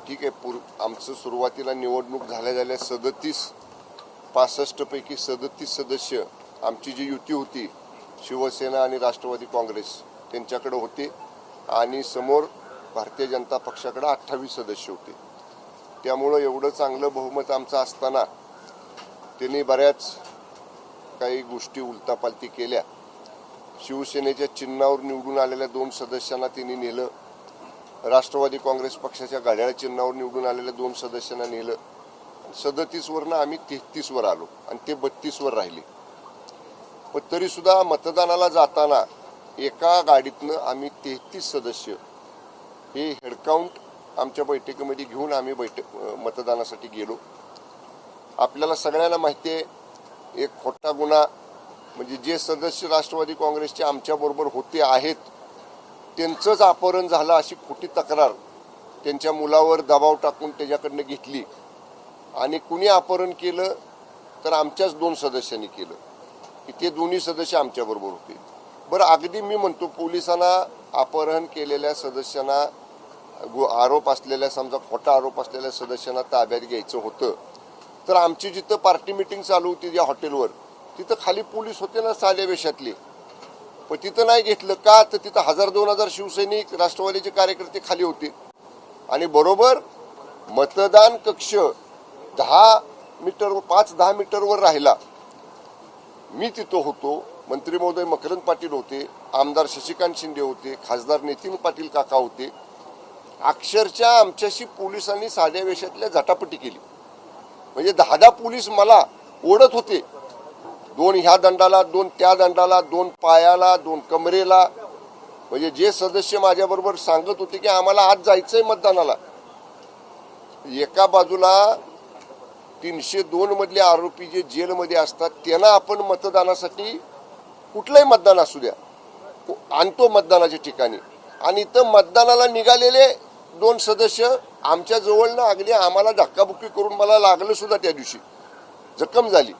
ठीक आहे, आमचं सुरुवातीला निवडणूक झाल्या 65 पैकी 37 सदस्य आमची जी युती होती शिवसेना आणि राष्ट्रवादी काँग्रेस त्यांच्याकडे होते आणि समोर भारतीय जनता पक्षाकडे 28 सदस्य होते. त्यामुळे एवढं चांगलं बहुमत आमचं असताना त्यांनी बऱ्याच काही गोष्टी उलटापालटी केल्या. शिवसेनेच्या चिन्हावर निवडून आलेल्या 2 सदस्यांना त्यांनी नेलं, राष्ट्रवादी काँग्रेस पक्षाच्या घड्याळ चिन्हावर निवडून आलेल्या 2 सदस्यांना नेलं. 37 वरनं आम्ही 33 वर आलो आणि ते 32 वर राहिले. पण तरी सुद्धा मतदानाला जाताना एका गाडीतनं आम्ही 33 सदस्य हे हेडकाउंट आमच्या बैठकीमध्ये घेऊन आम्ही मतदानासाठी गेलो. आपल्याला सगळ्यांना माहिती आहे, एक खोटा गुन्हा म्हणजे जे सदस्य राष्ट्रवादी काँग्रेसचे आमच्याबरोबर होते आहेत त्यांचंच अपहरण झालं अशी खोटी तक्रार त्यांच्या मुलावर दबाव टाकून त्याच्याकडनं घेतली आणि कुणी अपहरण केलं तर आमच्याच 2 सदस्यांनी केलं की ते दोन्ही सदस्य आमच्याबरोबर होते. बरं, अगदी मी म्हणतो पोलिसांना अपहरण केलेल्या सदस्यांना आरोप असलेल्या समजा खोटा आरोप असलेल्या सदस्यांना ताब्यात घ्यायचं होतं तर आमची जिथं पार्टी मिटिंग चालू होती ज्या हॉटेलवर तिथं खाली पोलीस होते ना साध्या वेशातले, पण तिथं नाही घेतलं का तर तिथं 1000-2000 शिवसैनिक राष्ट्रवादीचे कार्यकर्ते खाली होते आणि बरोबर मतदान कक्ष 5-10 मीटरवर राहिला. मी तिथं होतो, मंत्री महोदय मकरंद पाटील होते, आमदार शशिकांत शिंदे होते, खासदार नितीन पाटील काका होते. अक्षरशः आमच्याशी पोलिसांनी साध्या वेशातल्या झटापटी केली. म्हणजे 10 पोलीस मला ओढत होते, 2 ह्या दंडाला, 2 त्या दंडाला, 2 पायाला, 2 कमरेला. म्हणजे जे सदस्य माझ्याबरोबर सांगत होते की आम्हाला आज जायचंय मतदानाला, एका बाजूला 302 मधले आरोपी जे जेलमध्ये असतात त्यांना आपण मतदानासाठी कुठलंही मतदान असू द्या आणतो मतदानाच्या ठिकाणी आणि इथं मतदानाला निघालेले 2 सदस्य आमच्या जवळनं अगदी आम्हाला धक्काबुक्की करून मला लागलं सुद्धा. त्या दिवशी जखम झाली.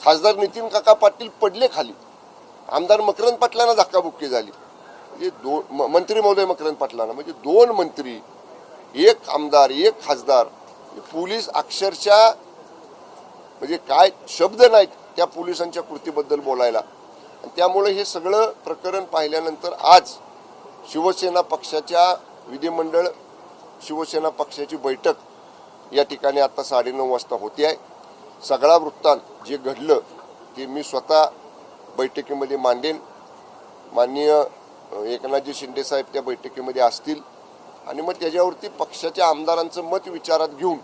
खासदार नितीन काका पाटील पडले खाली, आमदार मकरंद पाटलांना धक्काबुक्की झाली. म्हणजे मंत्री महोदय मकरंद पाटलांना, म्हणजे 2 मंत्री, 1 आमदार, 1 खासदार. पोलीस अक्षरशः म्हणजे काय शब्द नाहीत त्या पोलिसांच्या कृतीबद्दल बोलायला. त्यामुळे हे सगळं प्रकरण पाहिल्यानंतर आज शिवसेना पक्षाच्या विधिमंडळ शिवसेना पक्षाची बैठक या ठिकाणी आता 9:30 वाजता होते आहे. सगळा वृत्तांत जे घडलं ते मी स्वतः बैठकीमध्ये मांडेन. माननीय एकनाथजी शिंदे साहेब त्या बैठकीमध्ये असतील आणि मग त्याच्यावरती पक्षाच्या आमदारांचं मत विचारात घेऊन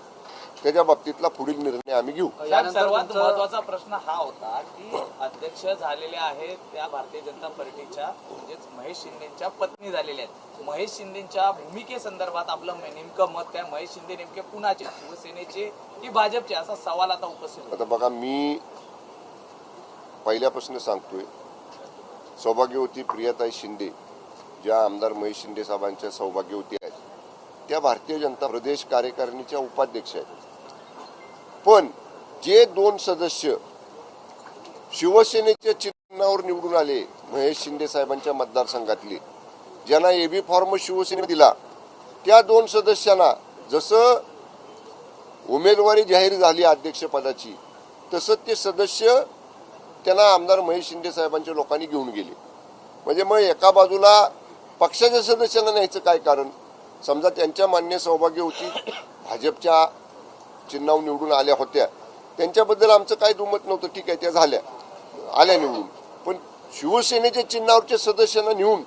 त्याच्या बाबतीतला पुढील निर्णय आम्ही घेऊ. सर्वात महत्वाचा प्रश्न हा होता की अध्यक्ष झालेले आहेत त्या भारतीय जनता पार्टीच्या म्हणजेच महेश शिंदेच्या पत्नी झालेल्या आहेत. महेश शिंदेच्या भूमिकेसंदर्भात आपलं नेमकं मत काय? महेश शिंदे नेमके कुणाचे, शिवसेनेचे की भाजपचे, असा सवाल आता उपस्थित होतो. आता बघा, मी पहिल्यापासून सांगतोय, सौभाग्यवती प्रियाताई शिंदे ज्या आमदार महेश शिंदे साहेबांच्या सौभाग्यवती आहेत त्या भारतीय जनता प्रदेश कार्यकारिणीच्या उपाध्यक्ष आहेत. पण जे 2 सदस्य शिवसेनेच्या चिन्हावर निवडून आले महेश शिंदे साहेबांच्या मतदारसंघातले, ज्यांना एबी फॉर्म शिवसेने दिला, त्या 2 सदस्यांना जसं उमेदवारी जाहीर झाली अध्यक्षपदाची तसं ते सदस्य त्यांना आमदार महेश शिंदे साहेबांच्या लोकांनी घेऊन गेले. म्हणजे मग एका बाजूला पक्षाच्या सदस्यांना न्यायचं काय कारण? समजा त्यांच्या मान्य सौभाग्यवती भाजपच्या चिन्हावर निवडून आल्या होत्या, त्यांच्याबद्दल आमचं काय दुमत नव्हतं, ठीक आहे, त्या आल्या निवडून. पण शिवसेनेच्या चिन्हावरच्या सदस्यांना नेऊन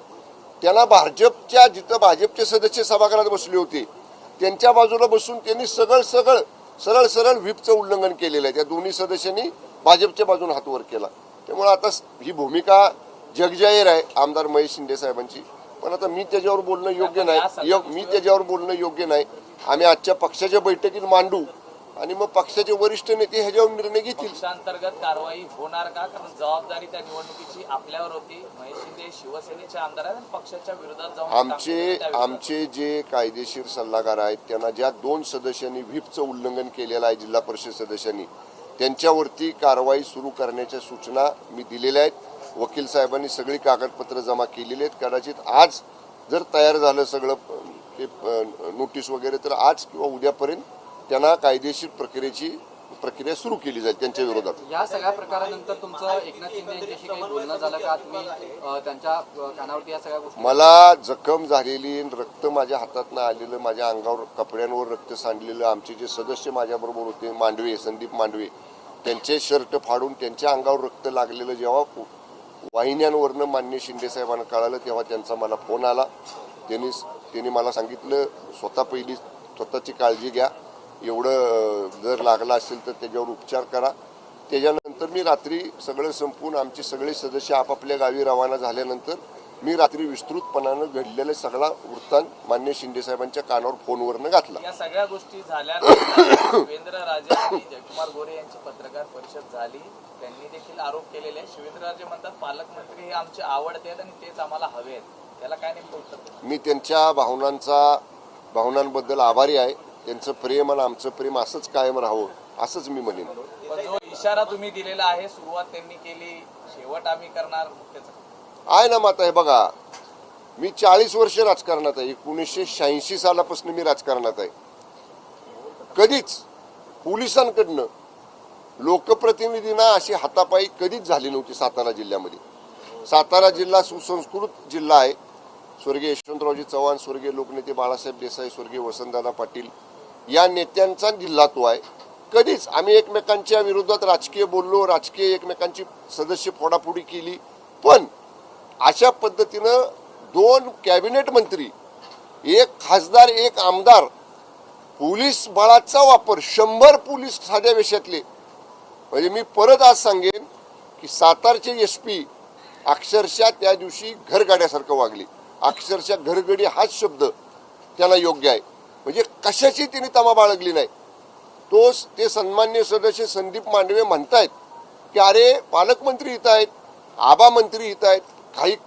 त्यांना भाजपच्या जिथं भाजपचे सदस्य सभागृहात बसले होते त्यांच्या बाजूला बसून त्यांनी सरळ व्हीपचं उल्लंघन केलेलं आहे. त्या दोन्ही सदस्यांनी भाजपच्या बाजूने हात वर केला. त्यामुळे आता ही भूमिका जगजाहीर आहे आमदार महेश शिंदे साहेबांची. पण आता मी त्याच्यावर बोलणं योग्य नाही. आम्ही आजच्या पक्षाच्या बैठकीत मांडू आणि मग पक्षाचे वरिष्ठ नेते ह्याच्यावर निर्णय घेतील. पक्षांतर्गत कारवाई होणार का? कारण जबाबदारी त्या निवडणुकीची आपल्यावर होती. महेश शिंदे शिवसेनेचे आमदार आहेत, पक्षाच्या विरोधात जाऊन आमचे जे कायदेशीर सल्लागार आहेत त्यांना ज्या 2 सदस्यांनी व्हीपचं उल्लंघन केलेलं आहे जिल्हा परिषद सदस्यांनी, त्यांच्यावरती कारवाई सुरू करण्याच्या सूचना मी दिलेल्या आहेत. वकील साहेबांनी सगळी कागदपत्र जमा केलेली आहेत. कदाचित आज जर तयार झालं सगळं ते नोटीस वगैरे, तर आज किंवा उद्यापर्यंत त्यांना कायदेशीर प्रक्रिया सुरू केली जाईल त्यांच्या विरोधात. या सगळ्या प्रकारानंतर तुमचं एकनाथ शिंदे यांच्याशी काही बोलणं झालं का? तुम्ही त्यांच्या कानावरती या सगळ्या गोष्टी, मला जखम झालेली, रक्त माझ्या हातातनं आलेलं, माझ्या अंगावर कपड्यांवर रक्त सांडलेलं, आमचे जे सदस्य माझ्याबरोबर होते, मांडवे, संदीप मांडवे, त्यांचे शर्ट फाडून त्यांच्या अंगावर रक्त लागलेलं जेव्हा वाहिन्यांवरनं माननीय शिंदे साहेबांना कळालं, तेव्हा त्यांचा मला फोन आला. त्यांनी मला सांगितलं, स्वतःची काळजी घ्या, एवढं जर लागलं असेल तर त्याच्यावर उपचार करा. त्याच्यानंतर मी रात्री सगळं संपून आमचे सगळे सदस्य आपापल्या गावी रवाना झाल्यानंतर मी रात्री विस्तृतपणानं घडलेला सगळा वृत्तांत माननीय शिंदे साहेबांच्या कानावर फोनवरनं घातला. या सगळ्या गोष्टी झाल्यानंतर शिवेंद्रराजे आणि जयकुमार गोरे यांची पत्रकार परिषद झाली. त्यांनी देखील आरोप केलेले. शिवेंद्रराजे म्हणतात पालकमंत्री हे आमचे आवडते आहेत आणि तेच आम्हाला हवे आहेत. त्याला काय नेमकं उत्तर देणार? मी त्यांच्या भावनांबद्दल आभारी आहे. त्यांचं प्रेम आणि आमचं प्रेम असंच कायम राहावं असंच मी म्हणेन. पण जो इशारा तुम्ही दिलेला आहे, सुरुवात त्यांनी केली, शेवट आम्ही करणार, त्याचं आहे ना माता. हे बघा, मी 40 वर्ष राजकारणात आहे. 1986 सालापासून मी राजकारणात आहे. कधीच पोलिसांकडनं लोकप्रतिनिधींना अशी हातापायी कधीच झाली नव्हती सातारा जिल्ह्यामध्ये. सातारा जिल्हा सुसंस्कृत जिल्हा आहे. स्वर्गीय यशवंतरावजी चव्हाण, स्वर्गीय लोकनेते बाळासाहेब देसाई, स्वर्गीय वसंतदादा पाटील या नेत्यांचा जिल्हा तो आहे. कधीच आम्ही एकमेकांच्या विरोधात राजकीय बोललो, राजकीय एकमेकांची सदस्य फोडाफोडी केली, पण अशा पद्धतीनं 2 कॅबिनेट मंत्री, 1 खासदार, 1 आमदार, पोलीस बळाचा वापर, 100 पोलीस साध्या वेशातले, म्हणजे मी परत आज सांगेन की सातारचे SP अक्षरशः त्या दिवशी घरगाड्यासारखं वागले. अक्षरशः घरगडी हाच शब्द त्यांना योग्य आहे. म्हणजे कशाची त्यांनी तमा बाळगली नाही. ते सन्मान्य सदस्य संदीप मांडवे म्हणतायत की अरे पालकमंत्री इथं आहेत, आबा मंत्री इथं आहेत.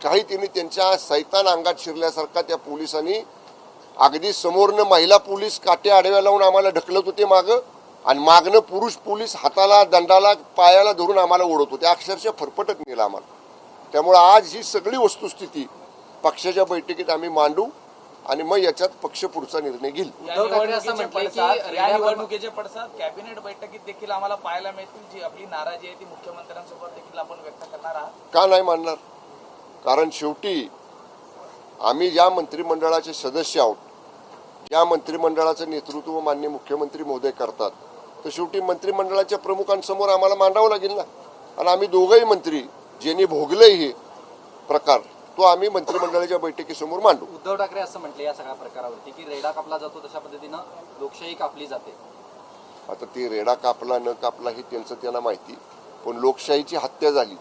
काही त्यांनी त्यांच्या सैतान अंगात शिरल्यासारखा त्या पोलिसांनी अगदी समोरनं महिला पोलीस काट्या आडव्या लावून आम्हाला ढकलत होते मागं, आणि मागणं पुरुष पोलीस हाताला, दंडाला, पायाला धरून आम्हाला ओढत होते. अक्षरशः फरफटत नेला आम्हाला. त्यामुळे आज ही सगळी वस्तुस्थिती पक्षाच्या बैठकीत आम्ही मांडू आणि मग याच्यात पक्ष पुढचा निर्णय घेईल. या निवडणुकीचे पडसाद कॅबिनेट बैठकीत देखील आम्हाला पाहायला मिळतील. जी आपली नाराजी आहे ती मुख्यमंत्र्यांसोबत देखील आपण व्यक्त करणार आहात. का नाही मानणार? कारण शेवटी आम्ही ज्या मंत्रिमंडळाचे सदस्य आहोत, ज्या मंत्रिमंडळाचं नेतृत्व माननीय मुख्यमंत्री महोदय करतात, तर शेवटी मंत्रिमंडळाच्या प्रमुखांसमोर आम्हाला मांडावं लागेल ना. आणि आम्ही दोघंही मंत्री ज्यांनी भोगलंय हे प्रकार, तो आम्ही मंत्रिमंडळाच्या बैठकीसमोर मांडू. उद्धव ठाकरे असं म्हटले या सगळ्या प्रकारावरती की रेडा कापला जातो तशा पद्धतीनं लोकशाही कापली जाते. आता ते रेडा कापला न कापला हे त्यांना माहिती, पण लोकशाहीची हत्या झाली.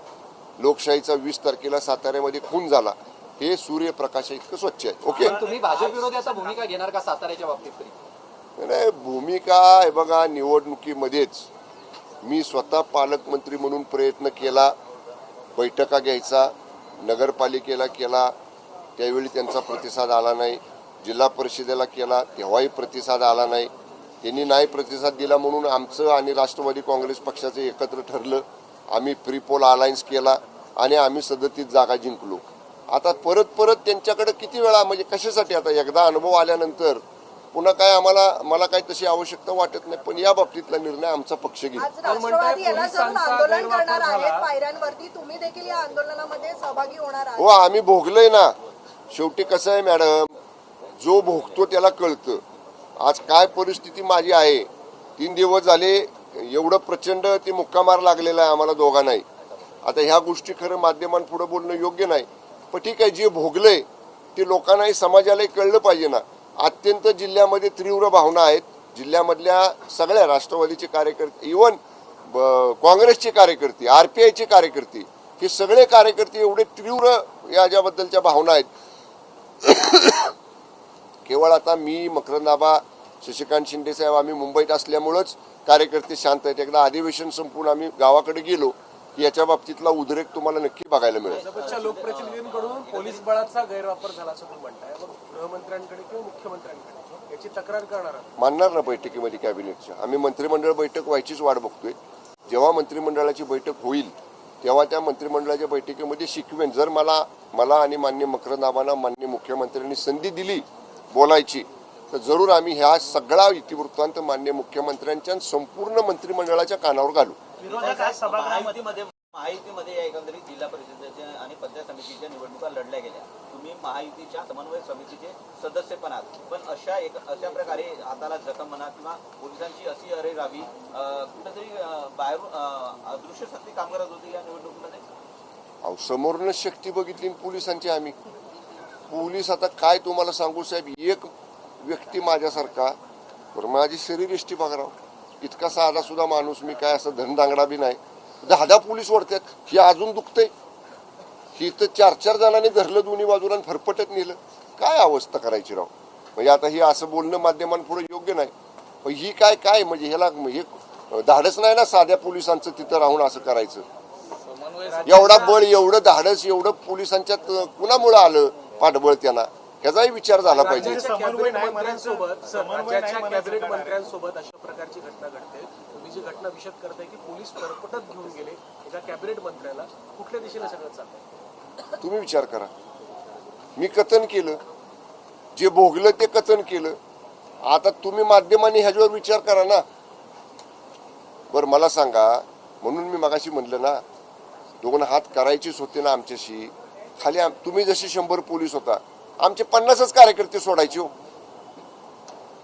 लोकशाहीचा 20 तारखेला साताऱ्यामध्ये खून झाला. हे सूर्यप्रकाश इतकं स्वच्छ आहे. ओके, तुम्ही भाजप विरोधी आता भूमिका घेणार का साताऱ्याच्या बाबतीत तरी? नाही, भूमिका आहे बघा, निवडणुकीमध्येच मी स्वतः पालकमंत्री म्हणून प्रयत्न केला, बैठका घ्यायचा, नगरपालिकेला केला, त्यावेळी त्यांचा प्रतिसाद आला नाही. जिल्हा परिषदेला केला, तेव्हाही प्रतिसाद आला नाही. त्यांनी नाही प्रतिसाद दिला म्हणून आमचं आणि राष्ट्रवादी काँग्रेस पक्षाचं एकत्र ठरलं. आम्ही प्रीपोल अलायन्स केला आणि आम्ही 37 जागा जिंकलो. आता परत त्यांच्याकडे किती वेळा, म्हणजे कशासाठी? आता एकदा अनुभव आल्यानंतर पुन्हा काय मला काही तशी आवश्यकता वाटत नाही. पण या बाबतीतला निर्णय आमचा पक्ष घेईल. हो, आम्ही भोगलोय ना. शेवटी कसं आहे मॅडम, जो भोगतो त्याला कळतं. आज काय परिस्थिती माझी आहे. 3 दिवस झाले एवढं प्रचंड ते मुक्कामार लागलेला आहे आम्हाला दोघांनाही. आता ह्या गोष्टी खरं माध्यमांपुढे बोलणं योग्य नाही, पण ठीक आहे, जे भोगलंय ते लोकांनाही, समाजालाही कळलं पाहिजे ना. अत्यंत जिल्ह्यामध्ये तीव्र भावना आहेत. जिल्ह्यामधल्या सगळ्या राष्ट्रवादीचे कार्यकर्ते, इव्हन काँग्रेसचे कार्यकर्ते, RPIचे कार्यकर्ते, हे सगळे कार्यकर्ते एवढे तीव्र याच्याबद्दलच्या भावना आहेत. केवळ आता मी, मकरंदाबा, शशिकांत शिंदे साहेब आम्ही मुंबईत असल्यामुळंच कार्यकर्ते शांत आहेत. एकदा अधिवेशन संपून आम्ही गावाकडे गेलो की याच्या बाबतीतला उद्रेक तुम्हाला नक्की बघायला मिळेल. भाजपच्या लोकप्रतिनिधींकडून पोलीस बळाचा गैरवापर झाला असं तुम्ही म्हणताय. गृहमंत्र्यांकडे किंवा मुख्यमंत्र्यांकडे याची तक्रार करणार आहात? मानणार ना बैठकीमध्ये कॅबिनेटच्या. आम्ही मंत्रिमंडळ बैठक व्हायचीच वाट बघतोय. जेव्हा मंत्रिमंडळाची बैठक होईल तेव्हा त्या मंत्रिमंडळाच्या बैठकीमध्ये शिकवेन. जर मला आणि माननीय मकरंदाबांना माननीय मुख्यमंत्र्यांनी संधी दिली बोलायची तर जरूर आम्ही ह्या सगळा इतिवृत्तांत मान्य मुख्यमंत्र्यांच्या आणि संपूर्ण मंत्रिमंडळाच्या कानावर घालू. महायुतीमध्ये या एकंदरीत जिल्हा परिषदेच्या आणि पंचायत समितीच्या निवडणुका लढल्या गेल्या. तुम्ही महायुतीच्या समन्वय समितीचे सदस्य पण आहात, पण अशा प्रकारे हाताला जखम म्हणा किंवा पोलिसांची अशी अरेरावी कुठेतरी बाहेरून अदृश्य शक्ती काम करत होती या निवडणुकीमध्ये. अहो समोरनं शक्ती बघितली पोलिसांची. आम्ही पोलीस आता काय तुम्हाला सांगू साहेब, एक व्यक्ती माझ्यासारखा बरं माझी शरीरयष्टी बघा राव, इतका साधा सुद्धा माणूस मी, काय असं धनदांगडा बी नाही, 10 पोलीस ओढतात. ही अजून दुखतंय. ही तर 4 जणांनी धरलं दोन्ही बाजूला आणि फरफटत नेलं. काय अवस्था करायची राव. म्हणजे आता ही असं बोलणं माध्यमांपुढे योग्य नाही. पण ही काय म्हणजे ह्याला हे धाडस नाही ना साध्या पोलिसांचं तिथं राहून असं करायचं. एवढा बळ, एवढं धाडस, एवढं पोलिसांच्यात कुणामुळं आलं पाठबळ त्यांना, ह्याचाही विचार झाला पाहिजे. कॅबिनेट मंत्र्यांसोबत अशा प्रकारची घटना घडते. तुम्ही जी घटना विशद करताय की पोलीस परपटत घेऊन गेले एका कॅबिनेट मंत्र्याला, कुठल्या दिशेने सगळं चाललंय? तुम्ही विचार करा. मी कथन केलं, जे भोगलं ते कथन केलं. आता तुम्ही माध्यमांनी ह्याच्यावर विचार करा ना. बरं मला सांगा, म्हणून मी मगाशी म्हणलं ना 2 हात करायचीच होते ना आमच्याशी. खाली तुम्ही जसे 100 पोलीस होता, आमचे 50च कार्यकर्ते सोडायचे हो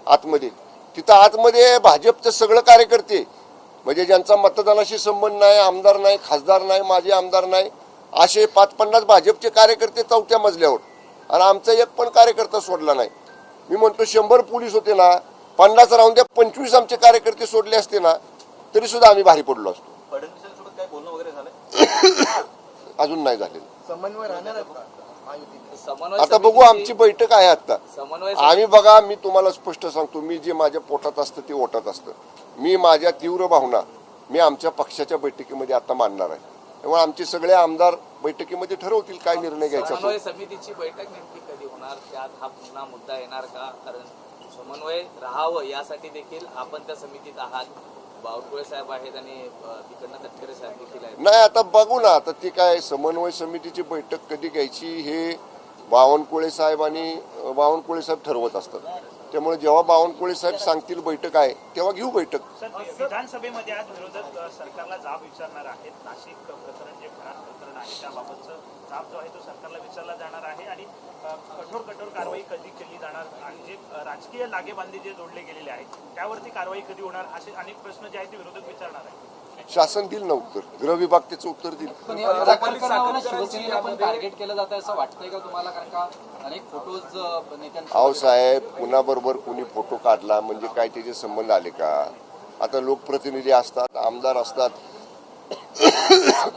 आतमध्ये. तिथं आतमध्ये भाजपचे सगळं कार्यकर्ते, म्हणजे ज्यांचा मतदानाशी संबंध नाही, आमदार नाही, खासदार नाही, माजी आमदार नाही, असे 5-50 भाजपचे कार्यकर्ते 4थ्या मजल्यावर, आणि आमचा एक पण कार्यकर्ता सोडला नाही. मी म्हणतो 100 पोलीस होते ना, 50 राहून द्या, 25 आमचे कार्यकर्ते सोडले असते ना, तरी सुद्धा आम्ही भारी पडलो असतो. फडणवीसांसोबत काय बोलणं वगैरे झालं? अजून नाही झालेलं. समन्वय राहणार आता बघू, आमची बैठक आहे आता. आम्ही बघा, मी तुम्हाला स्पष्ट सांगतो, मी जे माझ्या पोटात असतं ते ओटात असतं. मी माझ्या तीव्र भावना मी आमच्या पक्षाच्या बैठकीमध्ये आता मांडणार आहे. त्यामुळे आमचे सगळे आमदार बैठकीमध्ये ठरवतील काय निर्णय घ्यायचा. समन्वय समितीची बैठक नेमकी कधी होणार, त्यात हा पुन्हा मुद्दा येणार का? कारण समन्वय राहावं यासाठी देखील आपण त्या समितीत आहात. बावनकुळे साहेब आहेत आणि तिकडनं तटकरे साहेब देखील आहेत. नाही आता बघू ना, आता ती काय समन्वय समितीची बैठक कधी घ्यायची हे बावनकुळे साहेब ठरवत असतात. त्यामुळे जेव्हा बावनकुळे साहेब सांगतील बैठक आहे तेव्हा घेऊ बैठक. विधानसभेमध्ये आज विरोधक सरकारला जाब विचारणार आहेत. नाशिक प्रकरण जे भ्रात प्रकरण आहे त्याबाबतचं जाब जो आहे तो सरकारला विचारला जाणार आहे आणि कठोर कारवाई कधी केली जाणार आणि जे राजकीय लागेबांधे जे जोडले गेलेले आहेत त्यावरती कारवाई कधी होणार असे अनेक प्रश्न जे आहेत ते विरोधक विचारणार आहेत. शासन देईल ना उत्तर, गृह विभाग त्याचं उत्तर देईल. पण या प्रकरणावरून शिवसेनेला पण टार्गेट केलं जात आहे असं वाटतंय का तुम्हाला? कारण का अनेक फोटोज नेत्यांचे. अहो साहेब, कुणाबरोबर कुणी फोटो काढला म्हणजे काय त्याचे संबंध आले का? आता लोकप्रतिनिधी असतात, आमदार असतात,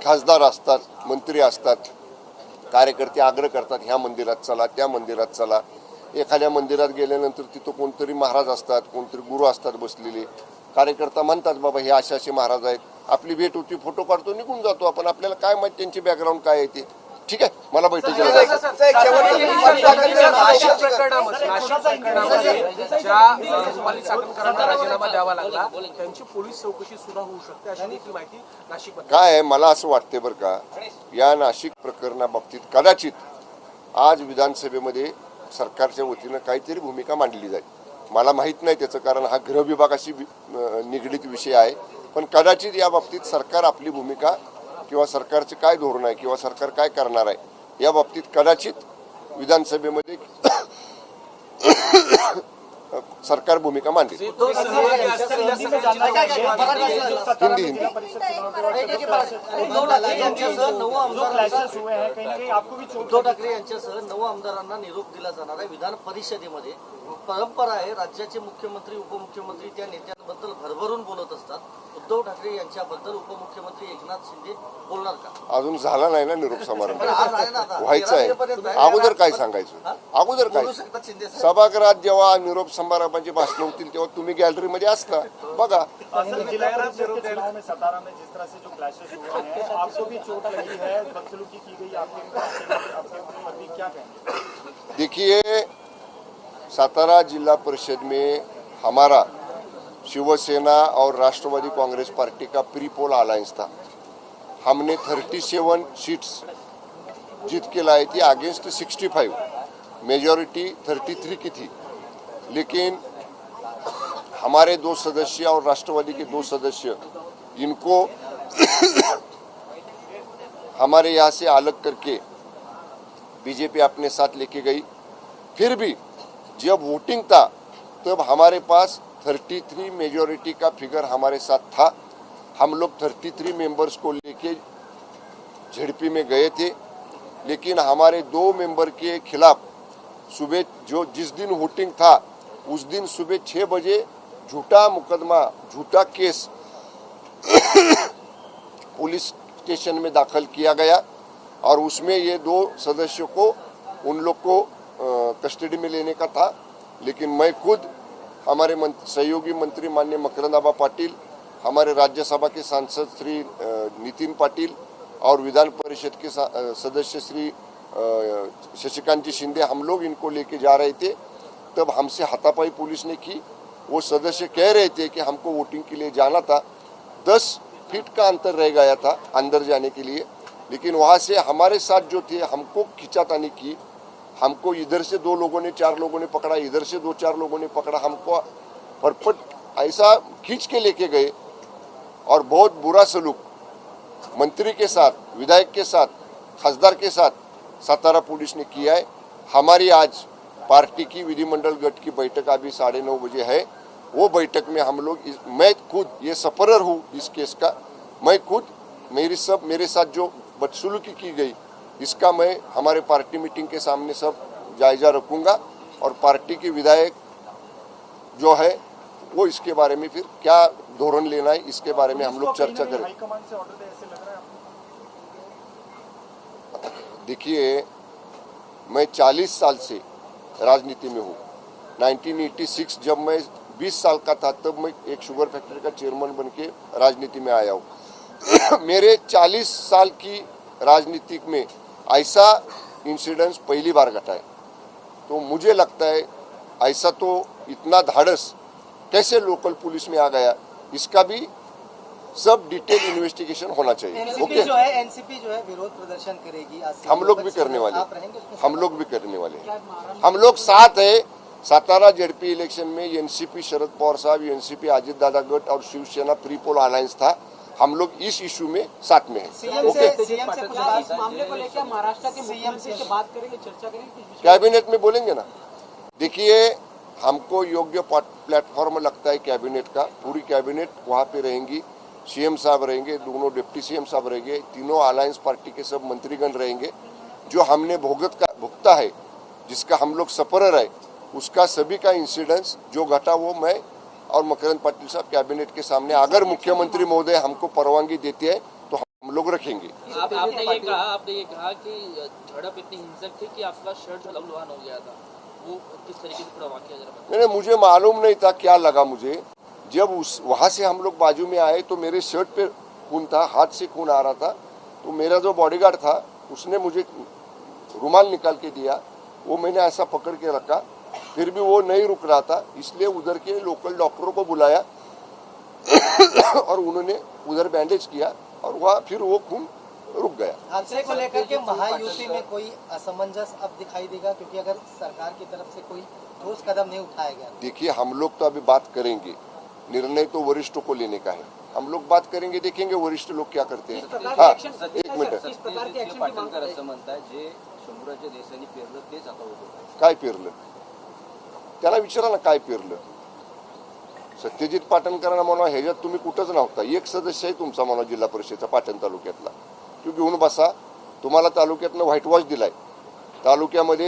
खासदार असतात, मंत्री असतात, कार्यकर्ते आग्रह करतात ह्या मंदिरात चला, त्या मंदिरात चला. एखाद्या मंदिरात गेल्यानंतर तिथं कोणतरी महाराज असतात, कोणतरी गुरु असतात बसलेले. कार्यकर्ता म्हणतात बाबा हे असे महाराज आहेत, आपली भेट होती, फोटो काढतो, निघून जातो आपण. आपल्याला काय माहिती त्यांची बॅकग्राऊंड काय आहे ते. ठीक आहे, मला बैठकीला जायचं. नाशिक प्रकरणामध्ये ज्या रुपाली चाकणकरांना राजीनामा द्यावा लागला त्यांची पोलीस चौकशी सुद्धा होऊ शकते अशी देखील माहिती नाशिक. काय आहे, मला असं वाटतंय बरं का, या नाशिक प्रकरणाबाबतीत कदाचित आज विधानसभेमध्ये सरकारच्या वतीनं काहीतरी भूमिका मांडली जाईल. मला माहीत नाही त्याचं, कारण हा गृह विभागाशी निगडीत विषय आहे. पण कदाचित या बाबतीत सरकार आपली भूमिका किंवा सरकारचे काय धोरण आहे किंवा सरकार काय करणार आहे या बाबतीत कदाचित विधानसभेमध्ये सरकार भूमिका मांडेल. उद्धव ठाकरे यांच्यासह 9 आमदारांना निरोप दिला जाणार आहे विधान परिषदेमध्ये. परंपरा आहे, राज्याचे मुख्यमंत्री उपमुख्यमंत्री त्या नेत्यांबद्दल भरभरून बोलत असतात. उद्धव ठाकरे यांच्याबद्दल उपमुख्यमंत्री एकनाथ शिंदे बोलणार का? अजून झाला नाही ना निरोप समारंभ, व्हायचा आहे. अगोदर काय सांगायचं, अगोदर काय सभागृहात जेव्हा निरोप समारंभाची भाषण होतील तेव्हा तुम्ही गॅलरीमध्ये असता बघा. देखिए, सातारा जिला परिषद में हमारा शिवसेना और राष्ट्रवादी कांग्रेस पार्टी का प्री पोल अलायंस था. हमने 37 सीट्स जीत के लाई थी अगेंस्ट 65. मेजॉरिटी 33 की थी. लेकिन हमारे 2 सदस्य और राष्ट्रवादी के 2 सदस्य इनको हमारे यहाँ से अलग करके बीजेपी अपने साथ लेके गई। फिर भी जब वोटिंग था तब हमारे पास 33 मेजॉरिटी का फिगर हमारे साथ था। हम लोग 33 मेंबर्स को लेके झड़पी में गए थे, लेकिन हमारे 2 मेंबर के खिलाफ सुबह जिस दिन वोटिंग था उस दिन सुबह 6 बजे झूठा मुकदमा, झूठा केस पुलिस स्टेशन में दाखिल किया गया और उसमें ये 2 सदस्यों को उन लोग को कस्टडी में लेने का था। लेकिन मैं खुद, हमारे सहयोगी मंत्री माननीय मकरंद आबा पाटिल, हमारे राज्यसभा के सांसद श्री नितिन पाटिल और विधान परिषद के सदस्य श्री शशिकांत जी शिंदे, हम लोग इनको लेके जा रहे थे। तब हमसे हाथापाई पुलिस ने की। वो सदस्य कह रहे थे कि हमको वोटिंग के लिए जाना था, 10 फीट का अंतर रह गया था अंदर जाने के लिए, लेकिन वहाँ से हमारे साथ जो थे हमको खींचातानी की। हमको इधर से 2 लोगों ने 4 लोगों ने पकड़ा, इधर से 2-4 लोगों ने पकड़ा, हमको परपट ऐसा खींच के लेके गए और बहुत बुरा सलूक मंत्री के साथ, विधायक के साथ, खासदार के साथ सातारा पुलिस ने किया है। हमारी आज पार्टी की विधिमंडल गठ की बैठक अभी 9:30 बजे है। वो बैठक में हम लोग मैं खुद ये सफरर हूँ इस केस का। मैं खुद मेरे साथ जो बदसलूकी की गई इसका मैं हमारे पार्टी मीटिंग के सामने सब जायजा रखूंगा और पार्टी के विधायक जो है वो इसके बारे में फिर क्या धोरण लेना है इसके बारे में हम लोग चर्चा करें। देखिए, मैं 40 साल से राजनीति में हूँ। 1986 जब मैं 20 साल का था तब मैं एक शुगर फैक्ट्री का चेयरमैन बन के राजनीति में आया हूँ। मेरे 40 साल की राजनीति में ऐसा इंसिडेंस पहली बार घटा है। तो मुझे लगता है ऐसा तो इतना धाड़स कैसे लोकल पुलिस में आ गया, इसका भी सब डिटेल इन्वेस्टिगेशन होना चाहिए। ओके, एनसीपी जो है विरोध प्रदर्शन करेगी आज से। हम लोग भी करने वाले, आप रहेंगे उसमें? हम लोग भी करने वाले हैं। हम लोग साथ है। सातारा जेडपी इलेक्शन में एनसीपी शरद पवार साहब, एनसीपी अजित दादा गट और शिवसेना प्रीपोल अलायंस था। हम लोग इस इशू में साथ में हैं। सीएम से कुछ इस मामले को लेकर महाराष्ट्र के मुख्यमंत्री से बात करेंगे, चर्चा करेंगे, कैबिनेट में बोलेंगे ना। देखिए, हमको योग्य प्लेटफॉर्म लगता है कैबिनेट का। पूरी कैबिनेट वहाँ पे रहेंगी, सीएम साहब रहेंगे, दोनों डिप्टी सीएम साहब रहेंगे, तीनों अलायंस पार्टी के सब मंत्रीगण रहेंगे। जो हमने भुगता है, जिसका हम लोग सफरर है, उसका सभी का इंसिडेंस जो घटा वो मैं और मकरंद पाटिल साहब कैबिनेट के सामने, अगर मुख्यमंत्री महोदय हमको परवानगी देते हैं तो हम लोग रखेंगे। आपने ये कहा कि झड़प इतनी हिंसक थी कि आपका शर्ट लहूलुहान हो गया था, वो किस तरीके से पूरा वाकया जरा बताइए। नहीं, मुझे मालूम नहीं था क्या लगा मुझे। जब वहाँ से हम लोग बाजू में आए तो मेरे शर्ट पे खून था, हाथ से खून आ रहा था। तो मेरा जो बॉडीगार्ड था उसने मुझे रुमाल निकाल के दिया, वो मैंने ऐसा पकड़ के रखा। फिर भी वो नहीं रुक रहा था, इसलिए उधर के लोकल डॉक्टरों को बुलाया और उन्होंने उधर बैंडेज किया और वहाँ फिर वो खून रुक गया। हादसे को लेकर के महायुति में कोई असमंजस अब दिखाई देगा, क्योंकि अगर सरकार की तरफ से कोई ठोस कदम नहीं उठाया गया? देखिए, हम लोग तो अभी बात करेंगे, निर्णय तो वरिष्ठों को लेने का है। हम लोग बात करेंगे, देखेंगे वरिष्ठ लोग क्या करते हैं। हाँ, एक मिनिट, पाटीलकर असं म्हणताय जे शंभूराजे देसाईंनी पेरलं तेच आता होतं. काय पेरलं त्याला विचारा ना, काय पेरलं. सत्यजित पाटणकरांना म्हणा, ह्याच्यात तुम्ही कुठंच नव्हता. एक सदस्य आहे तुमचा म्हणा जिल्हा परिषदेचा पाटण तालुक्यातला, तो घेऊन बसा. तुम्हाला तालुक्यातनं व्हाईट वॉश दिलाय. तालुक्यामध्ये